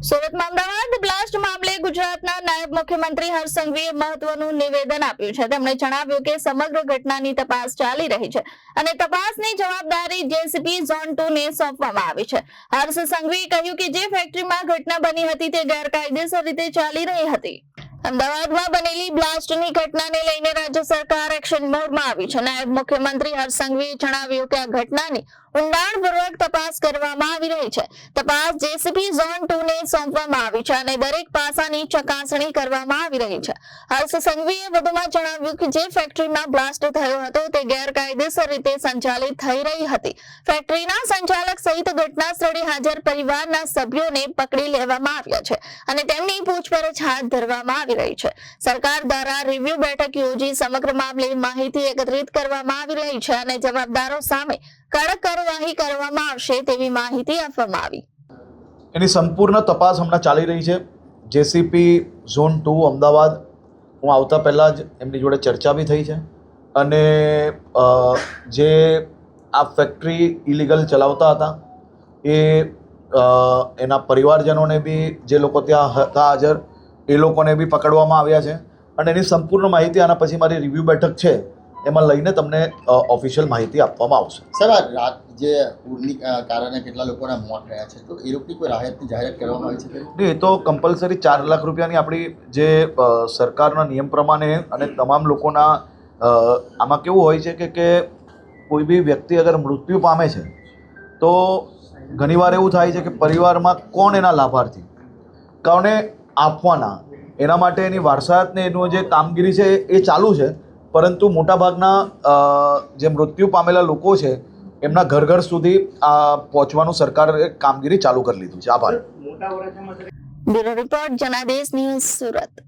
સુરતમાં અમદાવાદ બ્લાસ્ટ મામલે ગુજરાતના નાયબ મુખ્યમંત્રી હર્ષ સંઘવીએ મહત્વનું નિવેદન આપ્યું છે। તેમણે જણાવ્યું કે સમગ્ર ઘટનાની તપાસ ચાલી રહી છે અને તપાસની જવાબદારી જેસીપી ઝોન 2 ને સોંપવામાં આવી છે। હર્ષ સંઘવીએ કહ્યું કે જે ફેક્ટરીમાં ઘટના બની હતી તે ગેરકાયદેસર રીતે ચાલી રહી હતી। અમદાવાદમાં બનેલી બ્લાસ્ટની ઘટનાને લઈને રાજ્ય સરકાર એક્શન મોડમાં આવી છે। નાયબ મુખ્યમંત્રી હર્ષ સંઘવીએ જણાવ્યું કે આ ઘટનાની ઊંડાણપૂર્વક તપાસ કરવામાં આવી રહી છે। તપાસ જેસીપી ઝોન 2 ને સોંપવામાં આવી છે અને દરેક પાસાની ચકાસણી કરવામાં આવી રહી છે। હર્ષ સંઘવીએ વધુમાં જણાવ્યું કે જે ફેક્ટરીમાં બ્લાસ્ટ થયો હતો તે ગેરકાયદેસર રીતે સંચાલિત થઈ રહી હતી। ફેક્ટરીના સંચાલક સહિત ઘટના સ્થળે હાજર પરિવારના સભ્યોને પકડી લેવામાં આવ્યા છે અને તેમની પૂછપરછ હાથ ધરવામાં આવી રહી છે। સરકાર દ્વારા રિવ્યુ બેઠક યોજી સમગ્ર મામલે માહિતી એકત્રિત કરવામાં આવી રહી છે અને જવાબદારો સામે કડક કાર્યવાહી કરવામાં આવશે તેવી માહિતી આપવામાં આવી। એની સંપૂર્ણ તપાસ હમણાં ચાલી રહી છે। જેસીપી ઝોન 2 અમદાવાદ હું આવતા પહેલાં જ એમની જોડે ચર્ચા બી થઈ છે અને જે આ ફેક્ટરી ઇલીગલ ચલાવતા હતા એના પરિવારજનોને બી જે લોકો ત્યાં હતા હાજર એ લોકોને બી પકડવામાં આવ્યા છે અને એની સંપૂર્ણ માહિતી આના પછી મારી રિવ્યૂ બેઠક છે એમાં લઈને તમને ઓફિશિયલ માહિતી આપવામાં આવશે। સર, આ રાત જે પૂરની કારણે કેટલા લોકોના મોત થયા છે તો એ લોકોની કોઈ રાહતની જાહેરાત કરવામાં આવી છે? નહીં, એ તો કમ્પલસરી 4 લાખ રૂપિયાની આપણી જે સરકારના નિયમ પ્રમાણે અને તમામ લોકોના આમાં કેવું હોય છે કે કોઈ બી વ્યક્તિ અગર મૃત્યુ પામે છે તો ઘણીવાર એવું થાય છે કે પરિવારમાં કોણ એના લાભાર્થી કોને આપવાના એના માટે એની વારસાતને એનું જે કામગીરી છે એ ચાલુ છે, પરંતુ મોટાભાગના જે મૃત્યુ પામેલા લોકો છે એમના ઘર સુધી પહોંચવાનું સરકારે કામગીરી ચાલુ કરી લીધું છે। આભાર। Bureau report Janadesh news Surat.